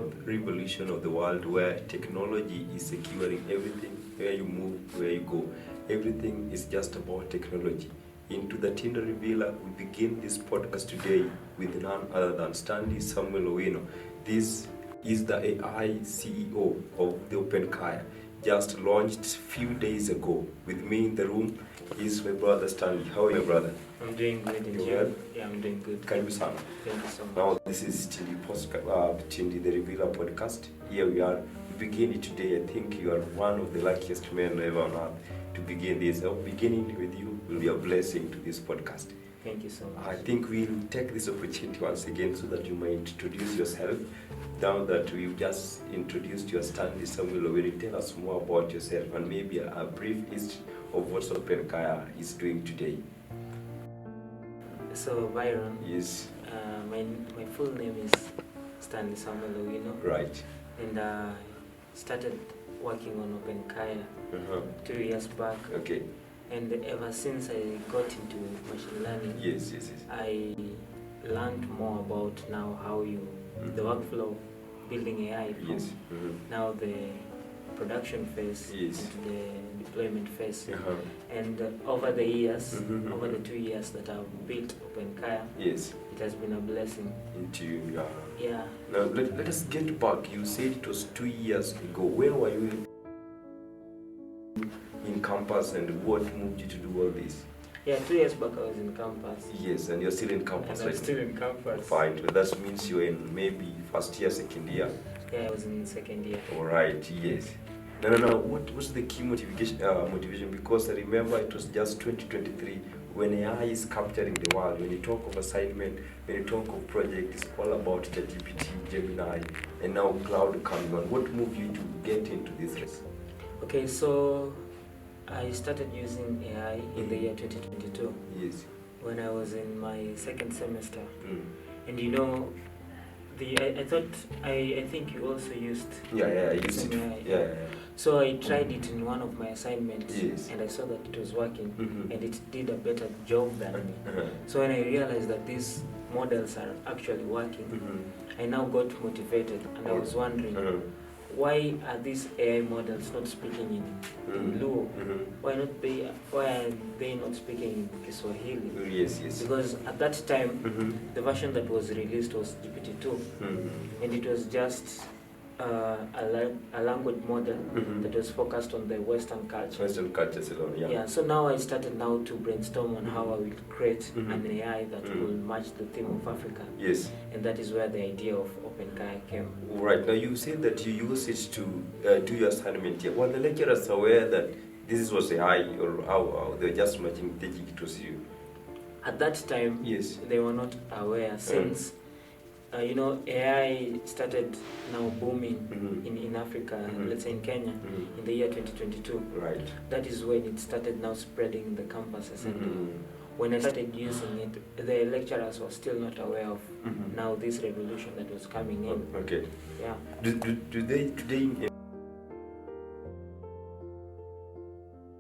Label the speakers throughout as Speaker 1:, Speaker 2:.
Speaker 1: fourth revolution of the world, where technology is securing everything. Where you move, where you go, everything is just about technology. Into the TindiTHErevealer, we begin this podcast today with none other than Stanley, Samwel, Owino. This is the AI CEO of the Openkaya, just launched a few days ago. With me in the room is my brother Stanley. How are you, brother?
Speaker 2: I'm doing good. And
Speaker 1: you? Well?
Speaker 2: Yeah, I'm doing good.
Speaker 1: Karibu sana.
Speaker 2: Thank you so much.
Speaker 1: Now, this is TindiTHErevealer podcast. Here we are. We begin it today. I think you are one of the luckiest men ever on earth to begin this. Beginning with you will be a blessing to this podcast.
Speaker 2: Thank you so much.
Speaker 1: I think we'll take this opportunity once again so that you might introduce yourself. Now that we've just introduced your Stanley, Samwel, will you tell us more about yourself and maybe a brief history of what Openkaya is doing today?
Speaker 2: So, Byron,
Speaker 1: Yes.
Speaker 2: my full name is Stanley Samwel Owino.
Speaker 1: Right.
Speaker 2: And I started working on Openkaya 2 years back.
Speaker 1: Okay.
Speaker 2: And ever since I got into machine learning,
Speaker 1: Yes.
Speaker 2: I learned more about now how the workflow of building AI from
Speaker 1: Yes.
Speaker 2: now the production phase
Speaker 1: Yes.
Speaker 2: into the deployment phase. And over the 2 years that I've built Openkaya,
Speaker 1: Yes.
Speaker 2: it has been a blessing.
Speaker 1: Into you, yeah.
Speaker 2: Yeah.
Speaker 1: Now let us get back. You said it was 2 years ago. Where were you in campus and what moved you to do all this?
Speaker 2: Yeah, 2 years back I was in campus.
Speaker 1: Yes, and you're still in campus,
Speaker 2: And I'm
Speaker 1: right?
Speaker 2: still in campus.
Speaker 1: Fine. So that means you're in maybe first year, second year.
Speaker 2: Yeah, I was in second year.
Speaker 1: All right. Yes. No. What was the key motivation? Because I remember it was just 2023 when AI is capturing the world. When you talk of assignment, when you talk of project, it's all about ChatGPT, Gemini, and now cloud coming on. What moved you to get into this race?
Speaker 2: Okay, so I started using AI in the year 2022
Speaker 1: Yes.
Speaker 2: when I was in my second semester.
Speaker 1: Mm.
Speaker 2: And you know, I think you also used
Speaker 1: Yeah, I used it.
Speaker 2: AI.
Speaker 1: Yeah.
Speaker 2: So I tried it in one of my assignments,
Speaker 1: Yes.
Speaker 2: and I saw that it was working,
Speaker 1: Mhm.
Speaker 2: and it did a better job than me. So when I realized that these models are actually working, I now got motivated, and I was wondering, why are these AI models not speaking in Luo? Why are they not speaking in Kiswahili?
Speaker 1: Yes.
Speaker 2: Because at that time, the version that was released was GPT-2, and it was just a language model that was focused on the Western culture.
Speaker 1: Western cultures alone, yeah.
Speaker 2: Yeah, so now I started now to brainstorm on how I will create an AI that will match the theme of Africa.
Speaker 1: Yes.
Speaker 2: And that is where the idea of Openkaya came.
Speaker 1: Right. Now you said that you use it to do your assignment here. Were the lecturers aware that this was AI, or how they were just thinking it was you?
Speaker 2: At that time,
Speaker 1: Yes.
Speaker 2: they were not aware since AI started now booming in Africa, let's say in Kenya, in the year 2022.
Speaker 1: Right.
Speaker 2: That is when it started now spreading in the campuses. And when I started using it, the lecturers were still not aware of now this revolution that was coming in.
Speaker 1: Okay.
Speaker 2: Yeah.
Speaker 1: Do they today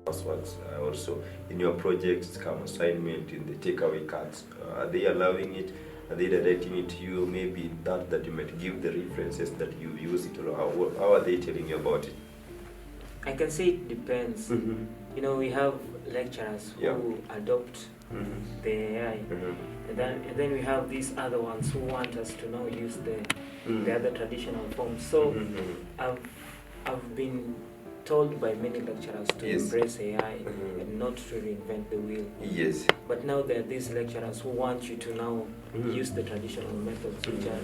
Speaker 1: passwords also in your projects come assignment in the takeaway cards? Are they allowing it? Are they directing it to you? Maybe that you might give the references that you use it, or how are they telling you about it?
Speaker 2: I can say it depends. You know, we have lecturers who adopt the AI, and then we have these other ones who want us to now use the other traditional forms. So I've been told by many lecturers to embrace AI and not to reinvent the wheel.
Speaker 1: Yes.
Speaker 2: But now there are these lecturers who want you to now use the traditional methods, which are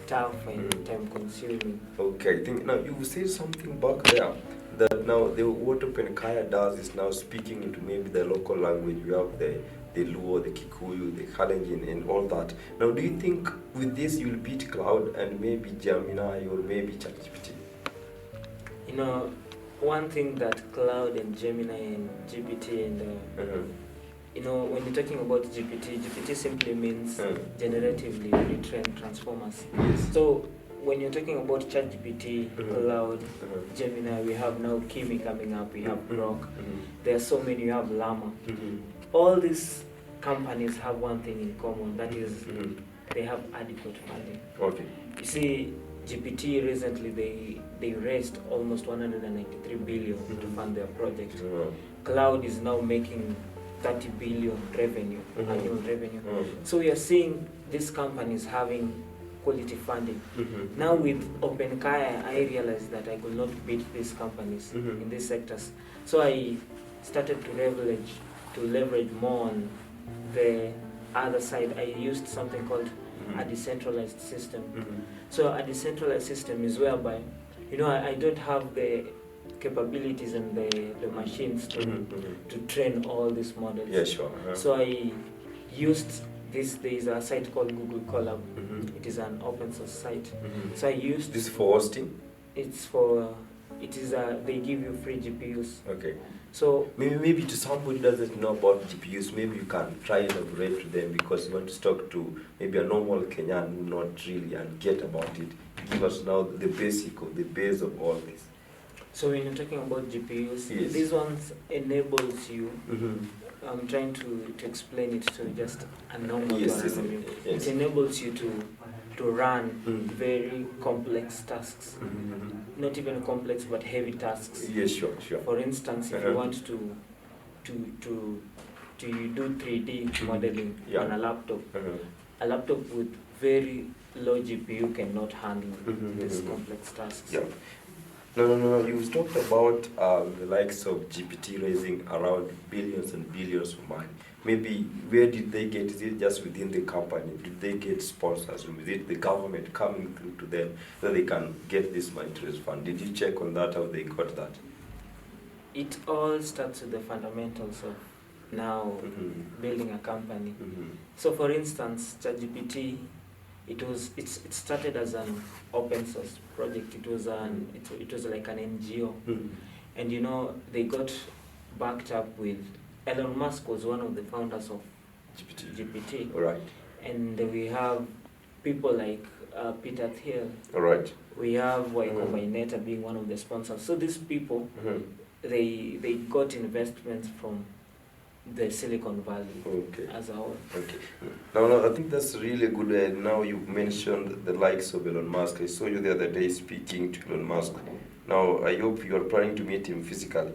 Speaker 2: tough and time-consuming.
Speaker 1: Okay, I think now you said something back there that now what Openkaya does is now speaking into maybe the local language. We have the Luo, the Kikuyu, the Kalenjin, and all that. Now, do you think with this you will beat Cloud and maybe Gemini or maybe ChatGPT?
Speaker 2: You know, one thing that Cloud and Gemini and GPT and you know, when you're talking about GPT simply means generatively retrained transformers.
Speaker 1: Yes.
Speaker 2: So when you're talking about ChatGPT, Cloud, Gemini, we have now Kimi coming up, we have Grok. There are so many. You have Llama. All these companies have one thing in common, that is they have adequate funding.
Speaker 1: Okay.
Speaker 2: You see, GPT recently they raised almost 193 billion to fund their project. Cloud is now making 30 billion revenue, annual revenue. So we are seeing these companies having quality funding. Now with Openkaya, I realized that I could not beat these companies in these sectors. So I started to leverage more on the other side. I used something called a decentralized system. So a decentralized system is whereby, I don't have the capabilities and the machines to train all these models.
Speaker 1: Yeah, sure.
Speaker 2: So I used this. There is a site called Google Colab. It is an open source site. So I used
Speaker 1: this for hosting.
Speaker 2: They give you free GPUs.
Speaker 1: Okay.
Speaker 2: So
Speaker 1: maybe to somebody who doesn't know about GPUs, maybe you can try and elaborate to them, because you want to talk to maybe a normal Kenyan who not really and get about it. Give us now the base of all this.
Speaker 2: So when you're talking about GPUs,
Speaker 1: yes,
Speaker 2: these ones enables you. I'm trying to explain it to just a normal person. It enables you to run very complex tasks. Not even complex, but heavy tasks.
Speaker 1: Yes, sure.
Speaker 2: For instance, if you want to do 3D modeling on a laptop, a laptop with very low GPU cannot handle these complex tasks.
Speaker 1: Yeah. No. You talked about the likes of GPT raising around billions and billions of money. Maybe where did they get? Is it just within the company? Did they get sponsors? Or is it the government coming through to them so they can get this money to raise fund? Did you check on that, how they got that?
Speaker 2: It all starts with the fundamentals of now building a company. So for instance, ChatGPT, it started as an open source project. It was like an NGO, and they got backed up with Elon Musk was one of the founders of GPT.
Speaker 1: Right.
Speaker 2: And we have people like Peter Thiel.
Speaker 1: Right.
Speaker 2: We have Openkaya being one of the sponsors. So these people, they got investments from the Silicon Valley as a whole.
Speaker 1: Okay. Now, I think that's really good. Now you mentioned the likes of Elon Musk. I saw you the other day speaking to Elon Musk. Now, I hope you are planning to meet him physically.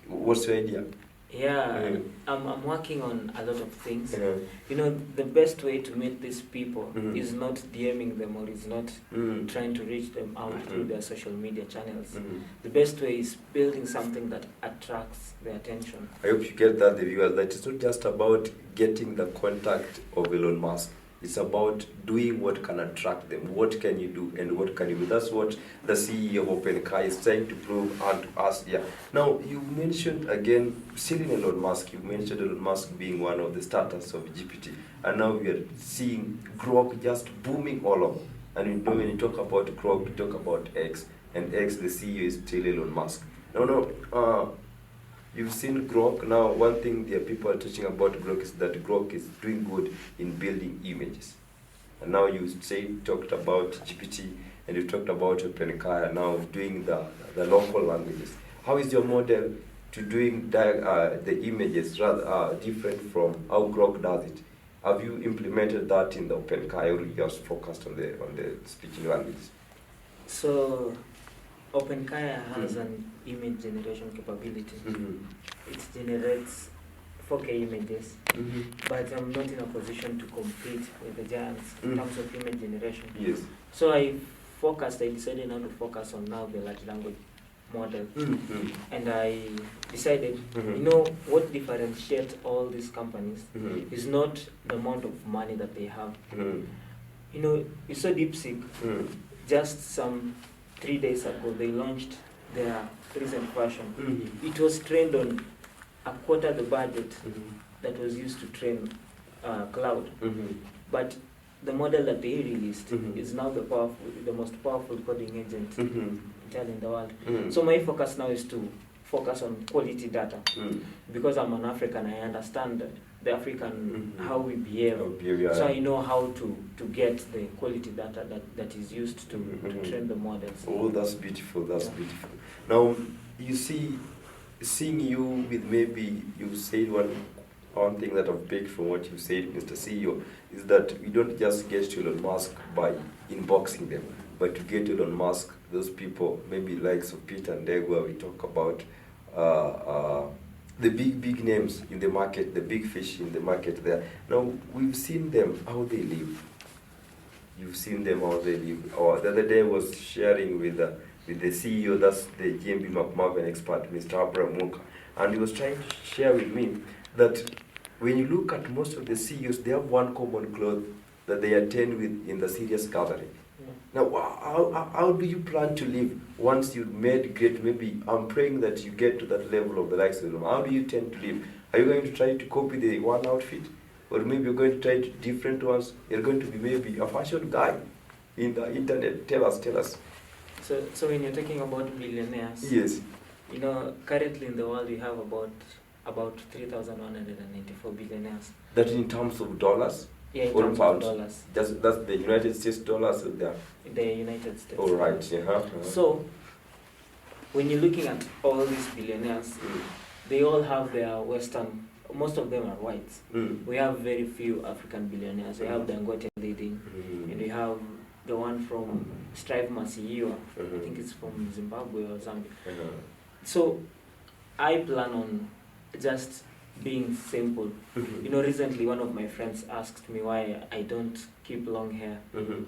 Speaker 1: What's your idea?
Speaker 2: Yeah, I'm working on a lot of things. The best way to meet these people is not DMing them, or is not trying to reach them out through their social media channels. The best way is building something that attracts their attention.
Speaker 1: I hope you get that, the viewers, that it's not just about getting the contact of Elon Musk. It's about doing what can attract them. What can you do and what can you do? That's what the CEO of Openkaya is trying to prove unto us. Yeah. Now, you mentioned again, still in Elon Musk, you mentioned Elon Musk being one of the starters of GPT. And now we are seeing Grok just booming all over. And when you talk about Grok, you talk about X. And X, the CEO is still Elon Musk. You've seen Grok. Now, one thing the people are teaching about Grok is that Grok is doing good in building images. And now you talked about GPT, and you talked about Openkaya now doing the local languages. How is your model to doing the images rather different from how Grok does it? Have you implemented that in the Openkaya, or you just focused on the speaking languages?
Speaker 2: So Openkaya has an image generation capability. It generates 4K images, but I'm not in a position to compete with the giants in terms of image generation.
Speaker 1: Yes.
Speaker 2: So I decided now to focus on now the large language model. And I decided, what differentiates all these companies is not the amount of money that they have. You saw DeepSeek, just some 3 days ago, they launched their recent version. It was trained on a quarter the budget that was used to train cloud. But the model that they released is now the most powerful coding agent in the world. So my focus now is to focus on quality data. Because I'm an African, I understand the African, how we behave. So I know how to get the quality data that is used to train the models.
Speaker 1: Oh, that's beautiful, beautiful. Now, you see, seeing you with maybe, you said one thing that I've picked from what you said, Mr. CEO, is that we don't just get to Elon Musk by inboxing them. but to get Elon Musk, those people, maybe likes of Peter and Degwa, we talk about the big names in the market, the big fish in the market there. Now, we've seen them, how they live. You've seen them how they live. Or the other day I was sharing with the CEO, that's the GMB McMarvin expert, Mr. Abraham Muka, and he was trying to share with me that when you look at most of the CEOs, they have one common cloth that they attend with in the serious gathering. Now, how do you plan to live once you've made great? Maybe I'm praying that you get to that level of the likes of them. How do you tend to live? Are you going to try to copy the one outfit? Or maybe you're going to try to different ones? You're going to be maybe a fashion guy in the internet. Tell us.
Speaker 2: So when you're talking about billionaires,
Speaker 1: yes,
Speaker 2: you know, currently in the world we have about 3,194 billionaires.
Speaker 1: That in terms of dollars?
Speaker 2: Yeah, in
Speaker 1: or
Speaker 2: terms
Speaker 1: pounds?
Speaker 2: of dollars.
Speaker 1: That's the United States dollars there.
Speaker 2: The United States.
Speaker 1: All right.
Speaker 2: So when you're looking at all these billionaires, they all have their Western. Most of them are whites. We have very few African billionaires. We have Dangote leading, and we have the one from Strive Masiyiwa. I think it's from Zimbabwe or Zambia. So I plan on just being simple. You know, recently one of my friends asked me why I don't keep long hair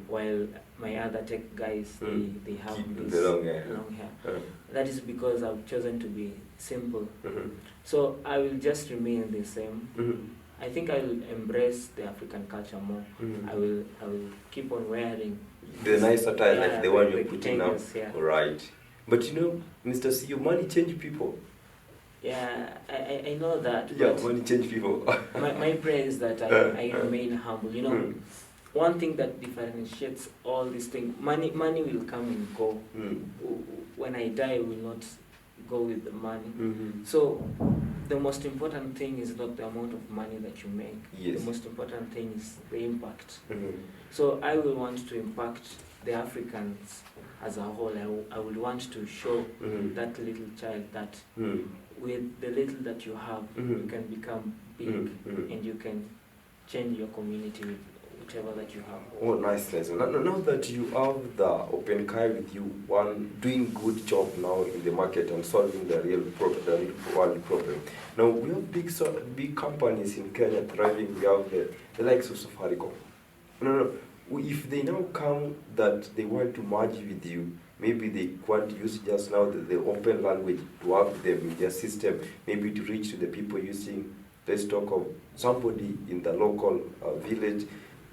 Speaker 2: while my other tech guys they have this long hair. That is because I've chosen to be simple. So I will just remain the same. I think I will embrace the African culture more. I will keep on wearing
Speaker 1: the nice attire like the one you're putting now.
Speaker 2: Yeah.
Speaker 1: Right. But you know, Mr. CEO, money change people.
Speaker 2: Yeah, I know that.
Speaker 1: Yeah, money change people.
Speaker 2: my prayer is that I remain humble. You know, one thing that differentiates all these things, money will come and go. When I die, I will not go with the money. So the most important thing is not the amount of money that you make.
Speaker 1: Yes.
Speaker 2: The most important thing is the impact. So I will want to impact the Africans as a whole. I would want to show that little child that with the little that you have, you can become big and you can change your community with whatever that you have.
Speaker 1: Oh, nice lesson. Now that you have the Openkaya with you, one doing good job now in the market and solving the real world problem. Now we have big companies in Kenya thriving. We have the likes of Safaricom. No. If they now come that they want to merge with you, maybe they want to use just now the open language to have them in their system, maybe to reach to the people using, let's talk of somebody in the local village,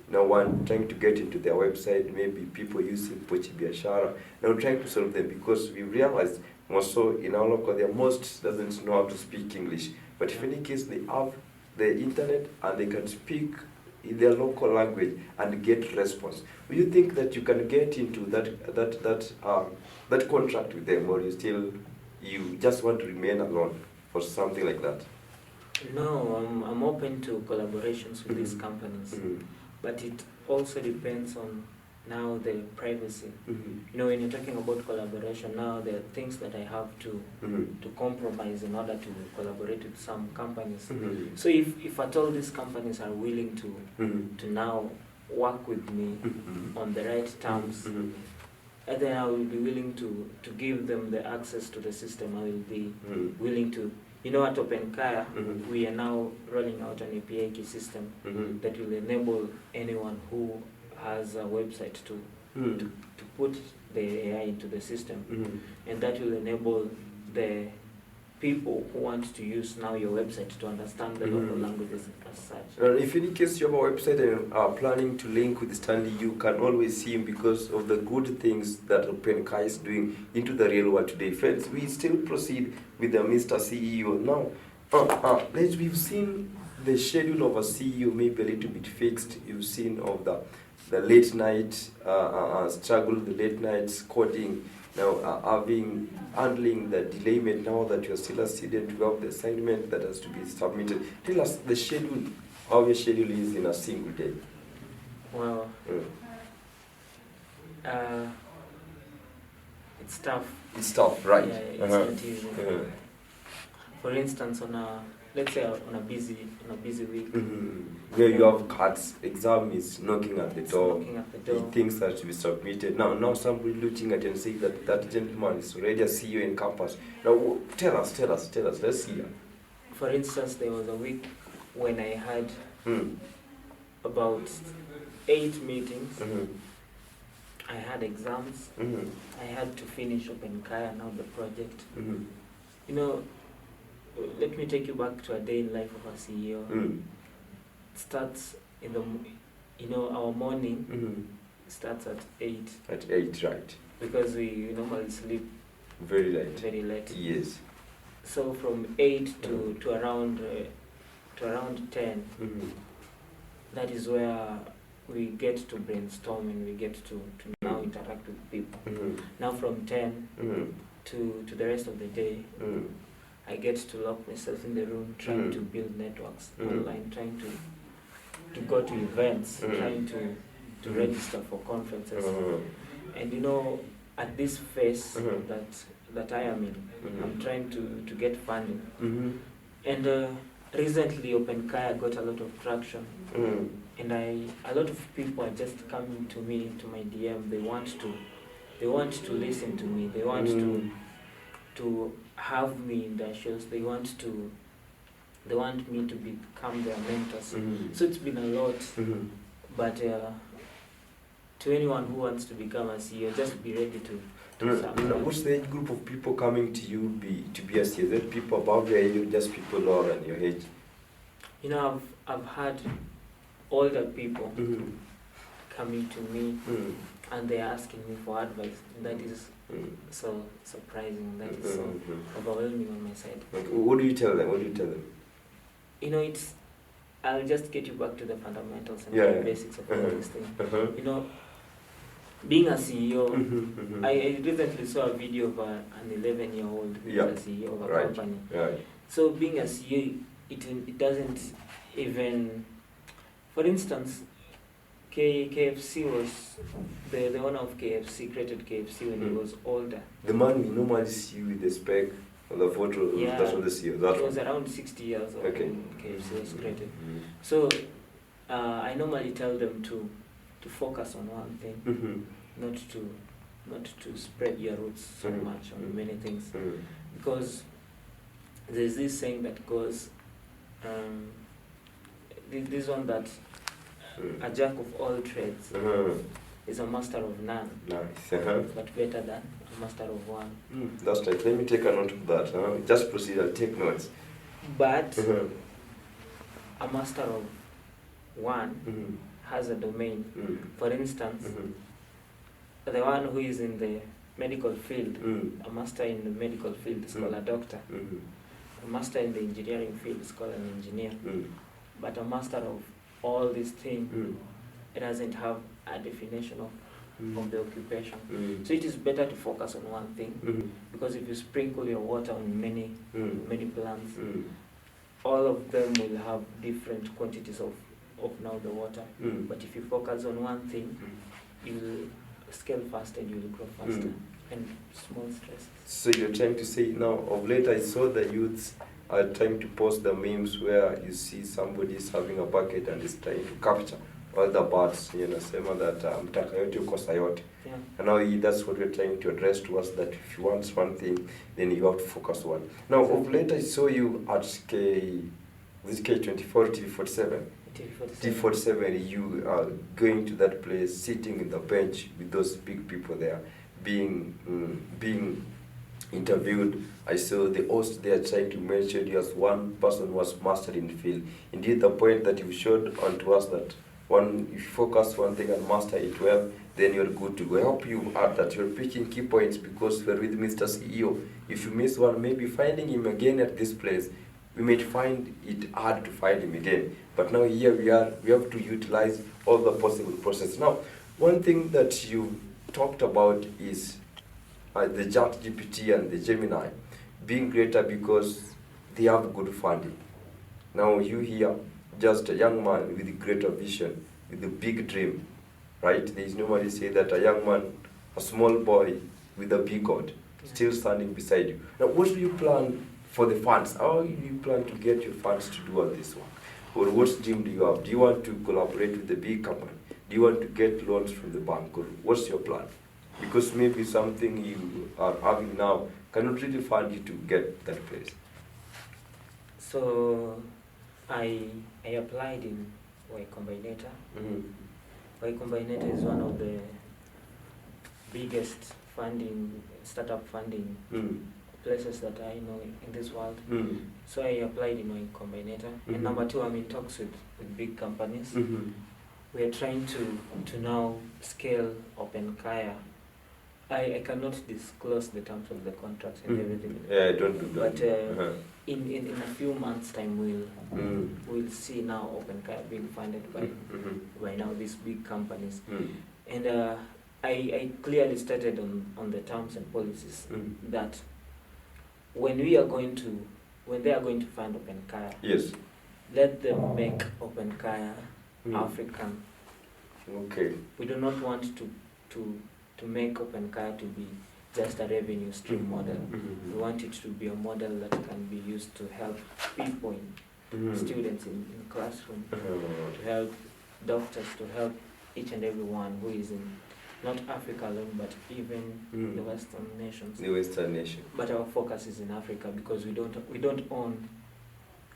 Speaker 1: now one trying to get into their website, maybe people using Pochi Biashara, now trying to solve them because we realized most so in our local, most doesn't know how to speak English. But if in any case they have the internet and they can speak in their local language and get response. Do you think that you can get into that contract with them, or you just want to remain alone for something like that?
Speaker 2: No, I'm open to collaborations with these companies, but it also depends on now the privacy. You know, when you're talking about collaboration, now there are things that I have to compromise in order to collaborate with some companies. So if at all these companies are willing to now work with me on the right terms, and then I will be willing to give them the access to the system. I will be willing to, you know, at Openkaya, we are now rolling out an API key system that will enable anyone who has a website to put the AI into the system, and that will enable the people who want to use now your website to understand the local languages as such.
Speaker 1: If in case you have a website and are planning to link with Stanley, you can always see him because of the good things that Openkaya is doing into the real world today. Friends, we still proceed with the Mr. CEO. Now, we've seen the schedule of a CEO maybe a little bit fixed. You've seen of the late night struggle, the late night coding, now handling the delayment now that you're still a student, you have the assignment that has to be submitted. Tell us the schedule, how your schedule is in a single day.
Speaker 2: Well, it's tough.
Speaker 1: It's tough, right?
Speaker 2: Yeah, it's not easy. For instance, let's say on a busy week.
Speaker 1: Where you have cards, exam is knocking at the door.
Speaker 2: Knocking at the door.
Speaker 1: Things are to be submitted. Now somebody looking at you and saying that gentleman is already a CEO in campus. Now tell us. Let's hear.
Speaker 2: For instance, there was a week when I had about 8 meetings. I had exams. I had to finish Openkaya, now the project. You know, let me take you back to a day in life of a CEO. It starts in the, our morning starts at 8.
Speaker 1: At 8, right.
Speaker 2: Because we normally sleep
Speaker 1: very late.
Speaker 2: Very late.
Speaker 1: Yes.
Speaker 2: So from 8 to around 10, that is where we get to brainstorm and we get to now interact with people. Now from 10 to the rest of the day, I get to lock myself in the room, trying to build networks online, trying to go to events, trying to register for conferences. And at this phase that I am in, I'm trying to get funding. And recently Openkaya got a lot of traction. And a lot of people are just coming to me, to my DM. They want to listen to me. They want to have me in their shows. They want me to become their mentors. So it's been a lot. But to anyone who wants to become a CEO, just be ready to
Speaker 1: what's the age group of people coming to you to be a CEO? Is that people above your age or just people lower than your age?
Speaker 2: I've had older people coming to me and they're asking me for advice. That is so surprising. That is so overwhelming on my side.
Speaker 1: Okay. What do you tell them?
Speaker 2: I'll just get you back to the fundamentals and the basics of all these things. Being a CEO, I recently saw a video of an 11-year-old who is a CEO of a company.
Speaker 1: Right.
Speaker 2: So being a CEO, it doesn't even, for instance, KFC was, the owner of KFC created KFC when he was older.
Speaker 1: The man we normally see with the spec on the photo, that's what the CEO. That
Speaker 2: he was around 60 years old when KFC was created. So I normally tell them to focus on one thing, not to spread your roots so much on many things. Because there's this saying that goes, this one that a jack of all trades is a master of none.
Speaker 1: Nice.
Speaker 2: But better than a master of one.
Speaker 1: That's right. Let me take a note of that. Just proceed, I'll take notes.
Speaker 2: But a master of one has a domain. For instance, the one who is in the medical field, a master in the medical field is called a doctor. A master in the engineering field is called an engineer. But a master of all these things, it doesn't have a definition of the occupation. So it is better to focus on one thing, because if you sprinkle your water on many plants, all of them will have different quantities of now the water. But if you focus on one thing, you will scale faster and you will grow faster. And small stresses. So
Speaker 1: you're trying to say now, of late I saw the youths are trying to post the memes where you see somebody is having a bucket and is trying to capture all the birds, sema that mtakayote ukosa yote. And now that's what we're trying to address to us, that if you want one thing, then you have to focus one. Now, of late I saw you at K24, TV47. T47, you are going to that place, sitting in the bench with those big people there, being interviewed. I saw the host there trying to mention you as one person who was mastered in the field. Indeed, the point that you showed onto us that if you focus one thing and master it well, then you're good to go. I hope you add that you're picking key points, because we're with Mr. CEO. If you miss one, maybe finding him again at this place, we might find it hard to find him again. But now here we have to utilize all the possible process. Now, one thing that you talked about is the ChatGPT and the Gemini being greater because they have good funding. Now you here, just a young man with a greater vision, with a big dream, right? There is normally say that a young man, a small boy with a big God, still standing beside you. Now what do you plan for the funds. How do you plan to get your funds to do all this work? Or what dream do you have? Do you want to collaborate with the big company? Do you want to get loans from the bank? Or what's your plan? Because maybe something you are having now cannot really fund you to get that place.
Speaker 2: So I applied in Y Combinator. Y Combinator is one of the biggest startup funding places that I know in this world. So I applied in Y Combinator. And number two, I'm in talks with big companies. We are trying to now scale Openkaya. I cannot disclose the terms of the contract and everything.
Speaker 1: Yeah, don't do that.
Speaker 2: But in a few months' time, we'll see now Openkaya being funded by now these big companies. And I clearly stated on the terms and policies that when they are going to fund Openkaya,
Speaker 1: yes,
Speaker 2: let them make Openkaya African.
Speaker 1: Okay.
Speaker 2: We do not want to make Openkaya to be just a revenue stream model. We want it to be a model that can be used to help people, students in classroom, to help doctors, to help each and everyone who is in not Africa alone, but even the Western nations.
Speaker 1: The Western nation.
Speaker 2: But our focus is in Africa because we don't own.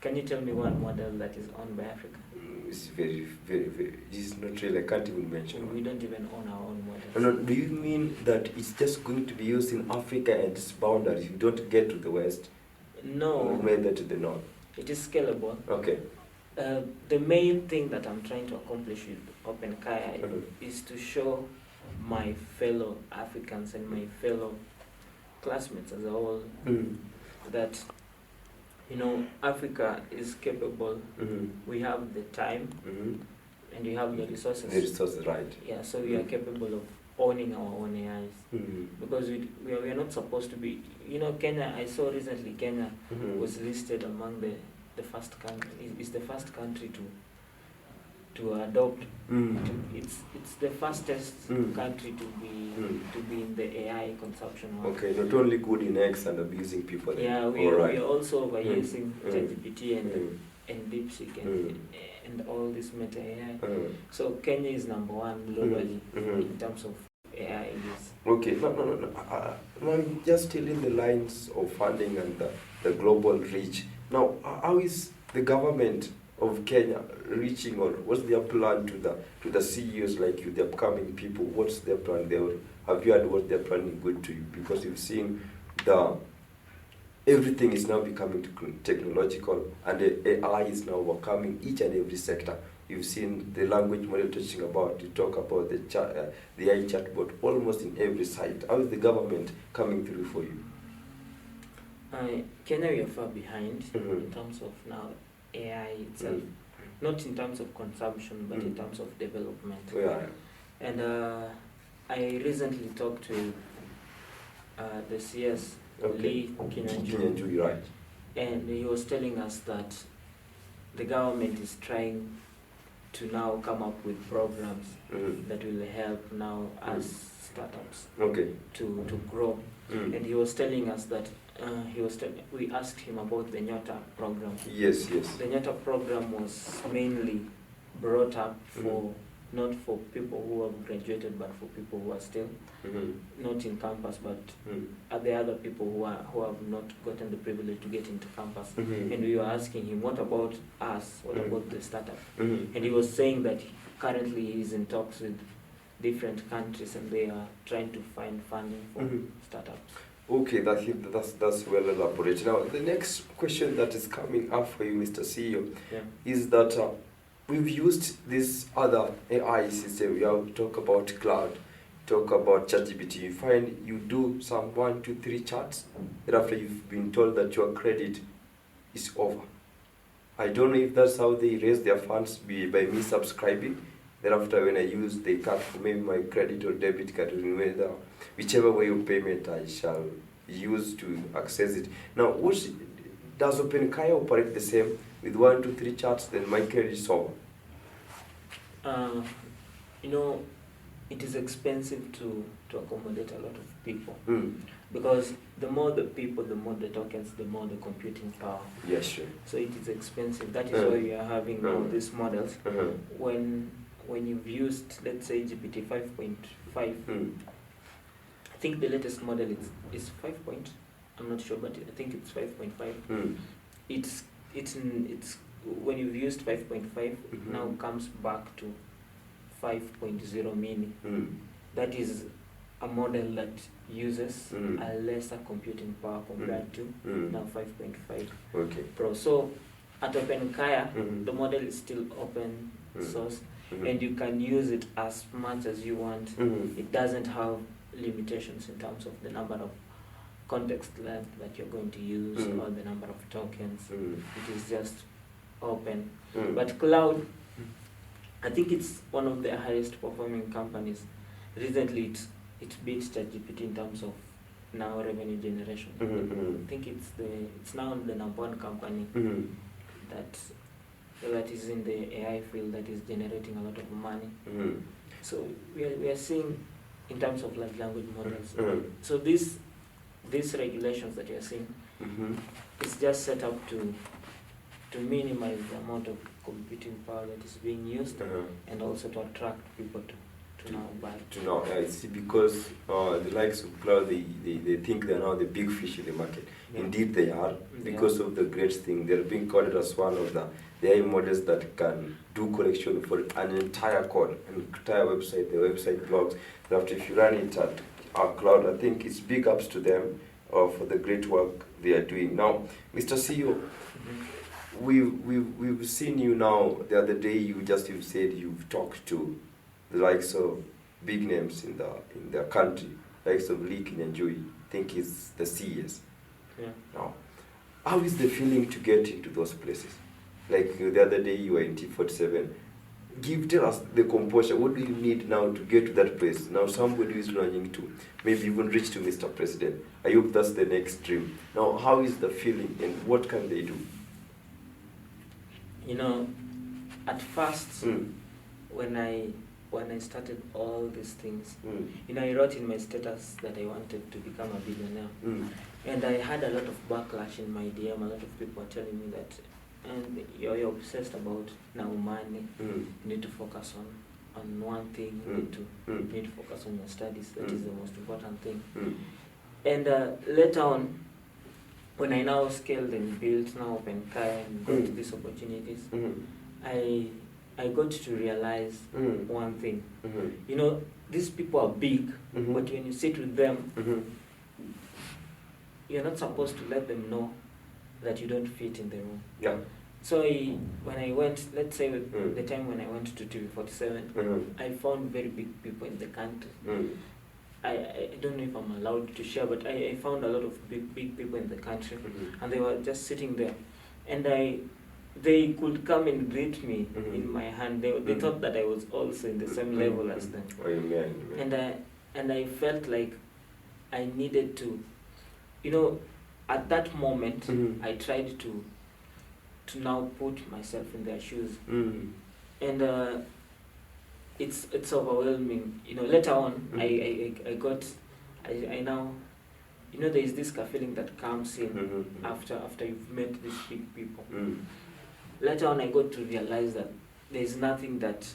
Speaker 2: Can you tell me one model that is owned by Africa?
Speaker 1: It's very, very, very. This is not really. I can't even mention.
Speaker 2: We don't even own our own models.
Speaker 1: No, do you mean that it's just going to be used in Africa and its boundaries? You don't get to the west.
Speaker 2: No.
Speaker 1: You made that to the north.
Speaker 2: It is scalable.
Speaker 1: Okay.
Speaker 2: The main thing that I'm trying to accomplish with Openkaya is to show my fellow Africans and my fellow classmates as a whole that Africa is capable. We have the time and we have the resources.
Speaker 1: The resources, right?
Speaker 2: Yeah, so we are capable of owning our own AIs because we are not supposed to be. Kenya. I saw recently Kenya was listed among the first country. It's the first country to adopt. It's the fastest country to be in the AI consumption world.
Speaker 1: Okay, not only good in X and abusing people.
Speaker 2: Yeah, we are also overusing ChatGPT and DeepSeek and all this meta AI. So Kenya is number one globally in terms of AI use.
Speaker 1: Okay, no. I'm just still in the lines of funding and the global reach. Now, how is the government of Kenya reaching, or what's their plan to the CEOs like you, the upcoming people? What's their plan there? Have you heard what they're planning good to you? Because you've seen everything is now becoming technological and the AI is now overcoming each and every sector. You've seen the language model touching about, you talk about the AI chatbot almost in every site. How is the government coming through for you?
Speaker 2: Kenya, we are far behind in terms of now AI itself, not in terms of consumption, but in terms of development.
Speaker 1: Yeah.
Speaker 2: And I recently talked to the CS, Lee Kinyanjui,
Speaker 1: right?
Speaker 2: And he was telling us that the government is trying to now come up with programs that will help now us startups to grow. And he was telling us that we asked him about the Nyota program.
Speaker 1: Yes.
Speaker 2: The Nyota program was mainly brought up for not for people who have graduated, but for people who are still not in campus, but are the other people who have not gotten the privilege to get into campus. And we were asking him, what about us? What about the startup? And he was saying that currently he's in talks with different countries and they are trying to find funding for startups.
Speaker 1: Okay, that's well elaborated. Now, the next question that is coming up for you, Mr. CEO, is that we've used this other AI system. We have talk about cloud, talk about ChatGPT. You find you do some 1, 2, 3 charts, and after you've been told that your credit is over. I don't know if that's how they raise their funds by me subscribing. Thereafter, when I use the card for maybe my credit or debit card, whichever way of payment I shall use to access it. Now, does Openkaya operate the same with 1, 2, 3 charts? Then my credit is over.
Speaker 2: It is expensive to accommodate a lot of people. because the more the people, the more the tokens, the more the computing power.
Speaker 1: Yes, sure.
Speaker 2: So it is expensive. That is why we are having now these models. When you've used, let's say, GPT 5.5, I think the latest model is 5. I'm not sure, but I think it's 5.5. It's when you've used 5.5, now comes back to 5.0 mini. That is a model that uses a lesser computing power compared to now 5.5 Pro. So at Openkaya, the model is still open source, and you can use it as much as you want. It doesn't have limitations in terms of the number of context length that you're going to use or the number of tokens. It is just open. But cloud, I think it's one of the highest performing companies. Recently it beat ChatGPT in terms of now revenue generation. I think it's now the number one company that is in the AI field that is generating a lot of money. So we are seeing in terms of large language models. So these regulations that you are seeing, it's just set up to minimize the amount of computing power that is being used, and also to attract people to now buy.
Speaker 1: To now, I see, because the likes of cloud, they think they're now the big fish in the market. Indeed they are, because of the great thing. They're being called as one of the AI models that can do correction for an entire code, an entire website, the website blogs. That if you run it at our cloud, I think it's big ups to them for the great work they are doing. Now, Mr. CEO, we've seen you now. The other day, you said you've talked to the likes of big names in their country, likes of Lee Kinyanjui. I think it's the CES. Now, how is the feeling to get into those places? Like the other day, you were in T47. Tell us the composure. What do you need now to get to that place? Now somebody is longing to maybe even reach to Mr. President. I hope that's the next dream. Now, how is the feeling, and what can they do?
Speaker 2: At first, when I started all these things, I wrote in my status that I wanted to become a billionaire. And I had a lot of backlash in my DM. A lot of people were telling me that, and you're obsessed about now money. You need to focus on one thing. You need to focus on your studies. That is the most important thing. And later on, when I now scaled and built now Openkaya and got these opportunities, I got to realize one thing. These people are big, but when you sit with them, you're not supposed to let them know that you don't fit in the room. So when I went, let's say the time when I went to TV47, I found very big people in the country. I don't know if I'm allowed to share, but I found a lot of big people in the country, and they were just sitting there, and they could come and greet me in my hand. They thought that I was also in the same level as them. And I felt like I needed to, at that moment, I tried to now put myself in their shoes. And it's overwhelming. Later on, I now, there is this feeling that comes in after you've met these big people. Later on, I got to realize that there is nothing that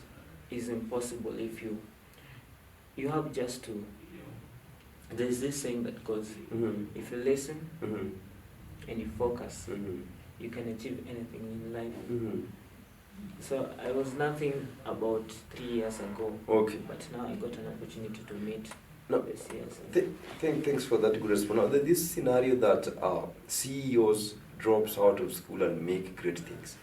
Speaker 2: is impossible if you have just to. There is this saying that goes, if you listen and you focus, you can achieve anything in life. So I was nothing about 3 years ago, but now I got an opportunity to meet this years.
Speaker 1: Thanks for that good response. Now, this scenario that CEOs drops out of school and make great things.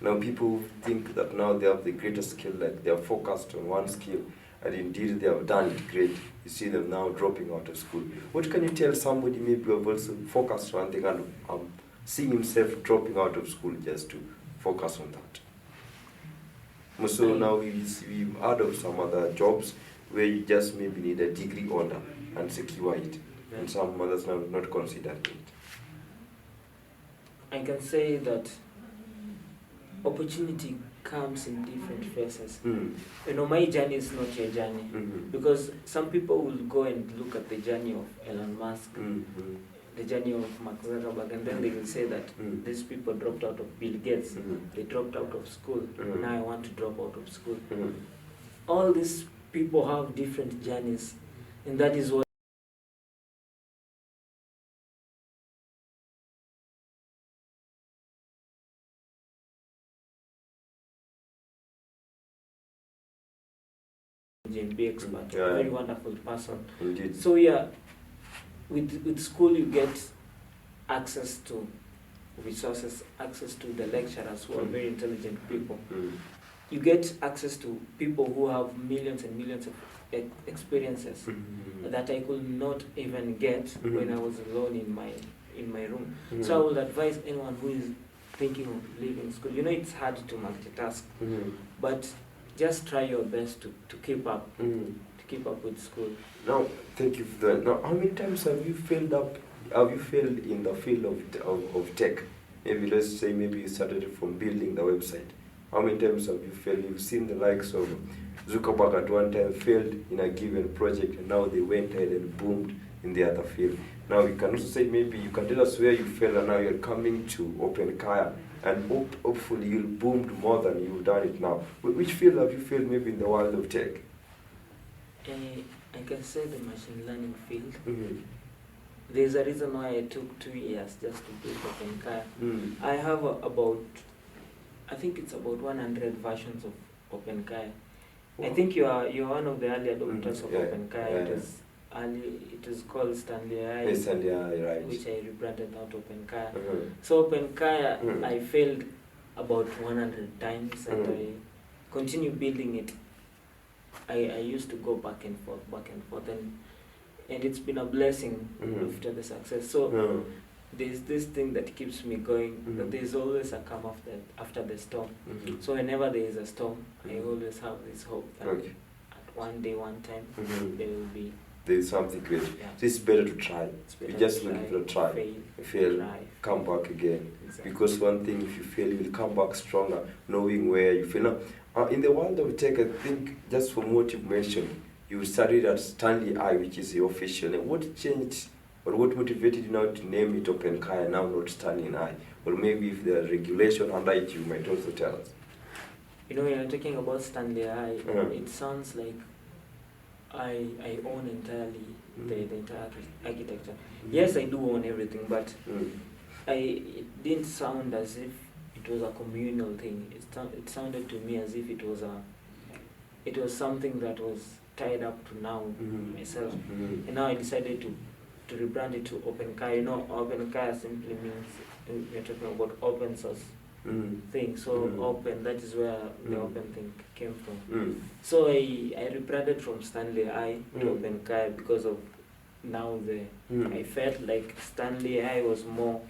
Speaker 1: Now people think that now they have the greatest skill, like they are focused on one skill, and indeed they have done it great. You see them now dropping out of school. What can you tell somebody maybe who have also focused on one thing and seeing himself dropping out of school just to focus on that? So now we've heard of some other jobs where you just maybe need a degree holder and secure it, and some others now not consider it.
Speaker 2: I can say that opportunity comes in different phases. You know, my journey is not your journey, because some people will go and look at the journey of Elon Musk, the journey of Mark Zuckerberg, and then they will say that these people dropped out of Bill Gates, they dropped out of school, now I want to drop out of school. All these people have different journeys, and that is what be expert, a very wonderful person.
Speaker 1: Indeed.
Speaker 2: So yeah, with school you get access to resources, access to the lecturers who are very intelligent people. You get access to people who have millions and millions of experiences that I could not even get when I was alone in my room. So I would advise anyone who is thinking of leaving school. You know, it's hard to multitask, but just try your best to keep up, with school.
Speaker 1: Now, thank you for that. Now, how many times have you failed in the field of tech? Maybe let's say maybe you started from building the website. How many times have you failed? You've seen the likes of Zuckerberg at one time failed in a given project, and now they went ahead and boomed in the other field. Now you can also say, maybe you can tell us where you failed, and now you're coming to Openkaya, and hopefully you'll boomed more than you've done it now. Which field have you failed maybe in the world of tech?
Speaker 2: I can say the machine learning field. There's a reason why I took 2 years just to build Openkaya. I have I think it's about 100 versions of Openkaya. Wow. I think you are one of the early adopters of Openkaya. It is called Stanley,
Speaker 1: right.
Speaker 2: Which I rebranded out Openkaya. So Openkaya, I failed about 100 times, and I continue building it. I used to go back and forth, and it's been a blessing after the success. So there's this thing that keeps me going, that there's always a calm after the storm. So whenever there is a storm, I always have this hope that at one day, one time,
Speaker 1: there's something great.
Speaker 2: Yeah.
Speaker 1: So it's better to try. You just look for a try. Fail, come back again. Exactly. Because one thing, if you fail, you'll come back stronger, knowing where you fail. Now, in the world of tech, I think, just from what you've mentioned, you studied at Stanley, which is your official name. What changed, or what motivated you now to name it Openkaya, now not Stanley? Or maybe if the regulation under it, you might also tell us.
Speaker 2: You know, when you're talking about Stanley, it sounds like I own entirely the entire architecture. Yes, I do own everything, but it didn't sound as if it was a communal thing. It sounded to me as if it was something that was tied up to now myself. And now I decided to rebrand it to Openkaya. You know, Openkaya simply means we're talking about open source thing. So open, that is where the open thing came from. So I rebranded from Stanley to Openkaya because of now I felt like Stanley was more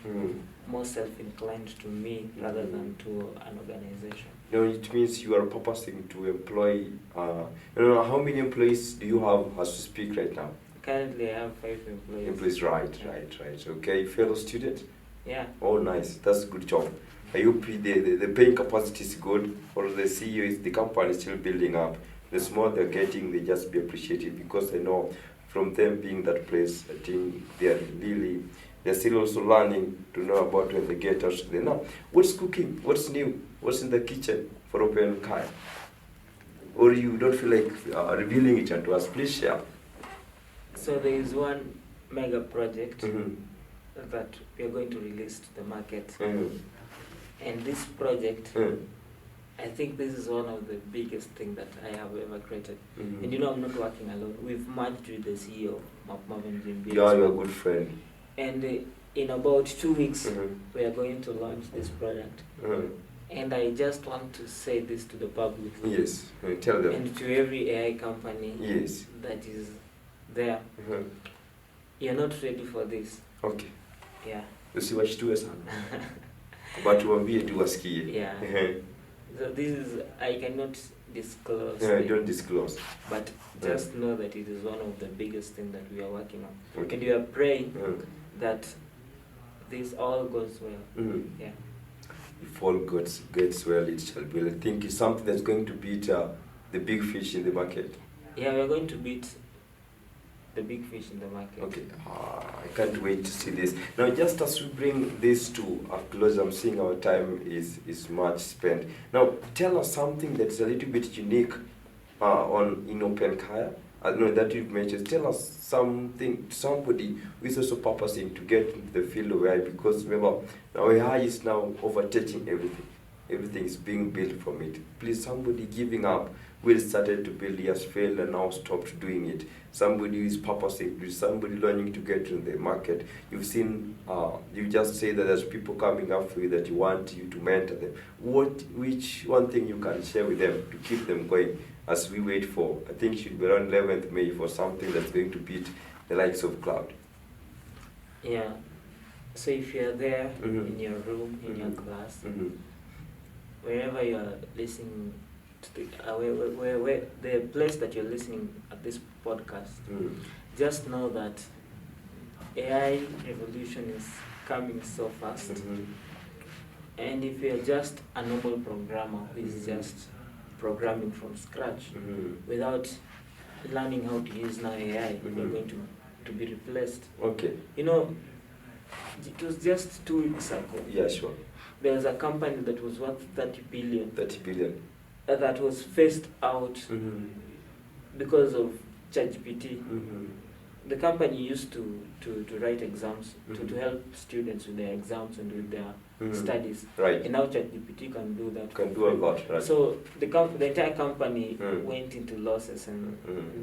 Speaker 2: self-inclined to me rather than to an organization.
Speaker 1: You know, it means you are purposing to employ. How many employees do you have as we speak right now?
Speaker 2: Currently, I have 5 employees.
Speaker 1: Right. Okay, fellow student.
Speaker 2: Yeah.
Speaker 1: Oh, nice. That's a good job. I hope the paying capacity is good, or the CEO is the company is still building up. The more they're getting, they just be appreciated, because I know from them being that place, I think they're still also learning to know about when they get out there. Now, what's cooking? What's new? What's in the kitchen for Openkaya? Or you don't feel like revealing it to us? Please share.
Speaker 2: So there is one mega project that we are going to release to the market. And this project, I think this is one of the biggest things that I have ever created. And you know, I'm not working alone. We've merged with the CEO, Marvin Jimbi.
Speaker 1: Yeah, you're a good friend.
Speaker 2: And in about 2 weeks, we are going to launch this product. And I just want to say this to the public.
Speaker 1: Yes, tell them.
Speaker 2: And to every AI company that is there. You're not ready for this.
Speaker 1: Okay.
Speaker 2: Yeah.
Speaker 1: Usiwashitue sana. But tuambie tu wasikie.
Speaker 2: Yeah. So this is, I cannot disclose.
Speaker 1: Yeah, don't disclose.
Speaker 2: But just know that it is one of the biggest things that we are working on. Okay. And we are praying that this all goes well. Yeah.
Speaker 1: if all gets well, it shall be. I think it's something that's going to beat the big fish in the market.
Speaker 2: Yeah, we're going to beat the big fish in the market.
Speaker 1: Okay, I can't wait to see this. Now, just as we bring this to a close, I'm seeing our time is much spent. Now, tell us something that's a little bit unique in Openkaya. I know that you've mentioned. Tell us somebody who is also purposing to get into the field of AI, because remember, now AI is now overtaking everything. Everything is being built from it. Please, somebody giving up, will started to build, he has failed and now stopped doing it. Somebody who is purposing, somebody learning to get in the market. You've seen, you just say that there's people coming up for you that you want you to mentor them. Which one thing you can share with them to keep them going as we wait for, I think it should be around 11th May for something that's going to beat the likes of cloud?
Speaker 2: Yeah. So if you're there in your room, in your class, wherever you are listening to where the place that you're listening at this podcast, just know that AI revolution is coming so fast. And if you're just a normal programmer who is just programming from scratch without learning how to use now AI, you're going to be replaced.
Speaker 1: Okay.
Speaker 2: You know, it was just 2 weeks ago.
Speaker 1: Yeah, sure.
Speaker 2: There was a company that was worth 30 billion.
Speaker 1: 30 billion.
Speaker 2: That was phased out because of ChatGPT. The company used to write exams, to help students with their exams and with their studies.
Speaker 1: Right.
Speaker 2: And now ChatGPT can do that.
Speaker 1: Can do a lot, right.
Speaker 2: So the entire company went into losses, and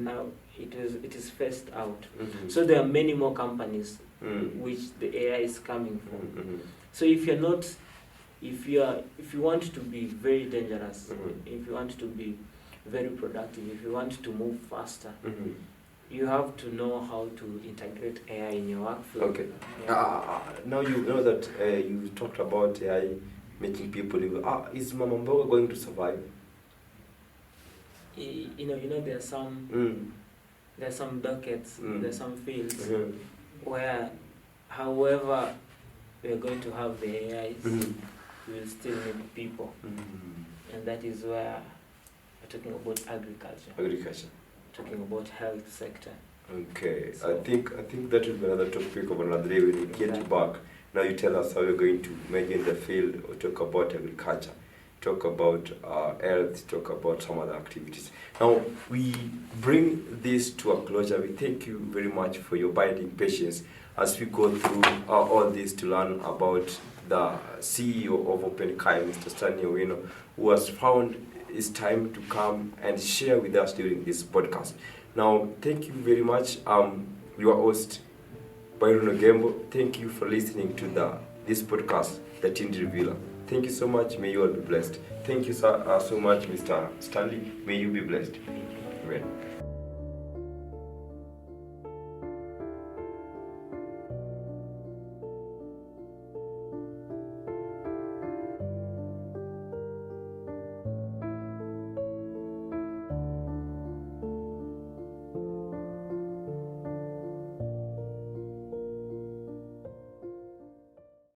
Speaker 2: now it is phased out. So there are many more companies which the AI is coming from. So if you want to be very dangerous, if you want to be very productive, if you want to move faster, you have to know how to integrate AI in your workflow.
Speaker 1: Okay. Now you know that you talked about AI making people live. Is Mama Mboga going to survive?
Speaker 2: You know there are some dockets, there are some fields where, however we are going to have the AIs, we will still need people, and that is where we're talking about agriculture. Talking about health sector.
Speaker 1: Okay, so I think that will be another topic of another day when we get you back. Now you tell us how you're going to make in the field, or talk about agriculture, talk about health, talk about some other activities. Now we bring this to a closure. We thank you very much for your abiding patience as we go through all this to learn about the CEO of Openkaya, Mr. Stanley Owino, who has found it's time to come and share with us during this podcast. Now, thank you very much. Your host, Byron Ogembo. Thank you for listening to this podcast, the TindiTHErevealer. Thank you so much. May you all be blessed. Thank you so much, Mr. Stanley. May you be blessed. Amen.